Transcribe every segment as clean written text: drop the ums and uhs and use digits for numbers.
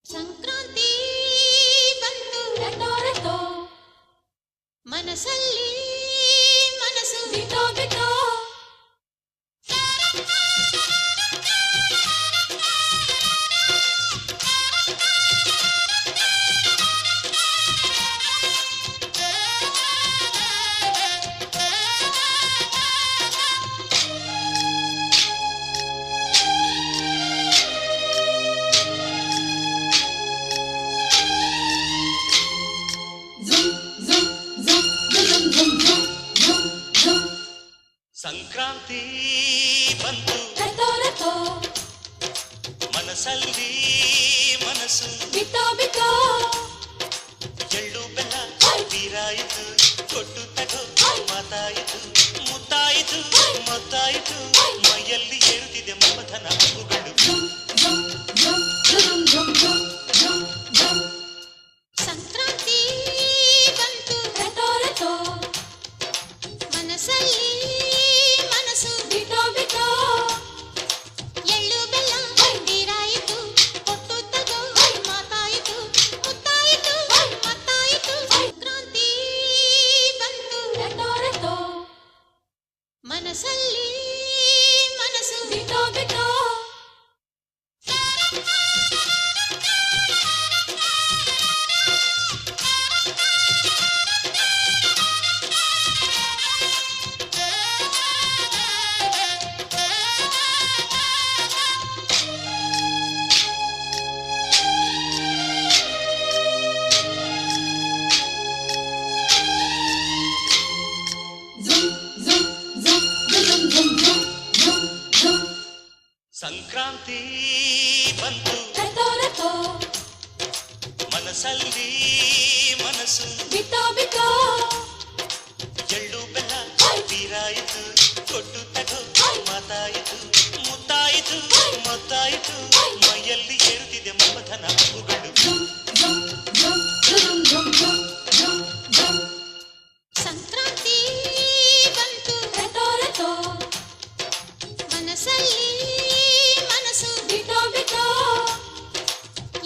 ಸಂಕ್ರಾಂತಿ ಬಂತು ರಟೋ ರಟೋ ಮನಸ್ಸಲ್ಲಿ ಮನಸ್ಸು ಬಿಟೋ ಬಿಟೋ ಸಂಕ್ರಾಂತಿ ಬಂತು ರಟೋ ರಟೋ ಮನಸ್ಸಲ್ಲಿ ಮನಸ್ಸು ಬಿಟೋ ಬಿಟೋ ಎಳ್ಳು ಬೆಲ್ಲ ತೀರಾಯಿತು ಕೊಟ್ಟು ತಗೋ ಮಾತಾಯಿತು ಮುತ್ತಾಯಿತು ಮತ್ತಾಯಿತು ಮೈಯಲ್ಲಿ ಏರುತ್ತಿದೆ ಮಮಧನ ಹಬ್ಬುಗಳು ಸಂಕ್ರಾಂತಿ ಬಂತು ರಟೋ ರಟೋ ಮನಸ್ಸಲ್ಲಿ ಮನಸ್ಸು ಬಿಟೋ ಬಿಟೋ ಎಳ್ಳು ಬೆಲ್ಲ ತೀರಾಯಿತು ಕೊಟ್ಟು ತಗೋ ಮಾತಾಯಿತು ಮುತ್ತಾಯಿತು ಮತ್ತಾಯಿತು ಸಂಕ್ರಾಂತಿ ಬಂತು ರಟೋ ರಟೋ ಮನಸ್ಸಲ್ಲಿ ಮನಸ್ಸು ಬಿಟೋ ಬಿಟೋ ಸಂಕ್ರಾಂತಿ ಬಂತು ರಟೋ ರಟೋ ಮನಸ್ಸಲ್ಲಿ ಮನಸ್ಸು ಬಿಟೋ ಬಿಟೋ ಎಳ್ಳು ಬೆಲ್ಲ ತೀರಾಯಿತು ಕೊಟ್ಟು ತಗೋ ಮಾತಾಯಿತು ಮುತ್ತಾಯಿತು ಮತ್ತಾಯಿತು ಮೈಯಲ್ಲಿ ಏರುತ್ತಿದೆ ಮಮಧನ ಹಬ್ಬುಗಳು ಸಂಕ್ರಾಂತಿ ಬಂತು ರಟೋ ರಟೋ ಮನಸ್ಸಲ್ಲಿ ಮನಸ್ಸು ಬಿಟೋ ಬಿಟೋ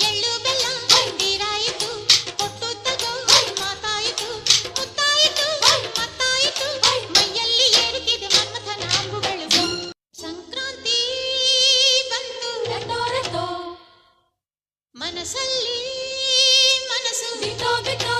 ಎಳ್ಳು ಬೆಲ್ಲ ತೀರಾಯಿತು ಕೊಟ್ಟು ತಗೋ ಮಾತಾಯಿತು ಮುತ್ತಾಯಿತು ಮತ್ತಾಯಿತು ಮೈಯಲ್ಲಿ ಏರುತ್ತಿದೆ ಮನ್ಮಥನ ಅಂಬುಗಳು ಸಂಕ್ರಾಂತಿ ಬಂತು ರಟೋ ರಟೋ ಮನಸ್ಸಲ್ಲಿ ಮನಸ್ಸು ಬಿಟೋ ಬಿಟೋ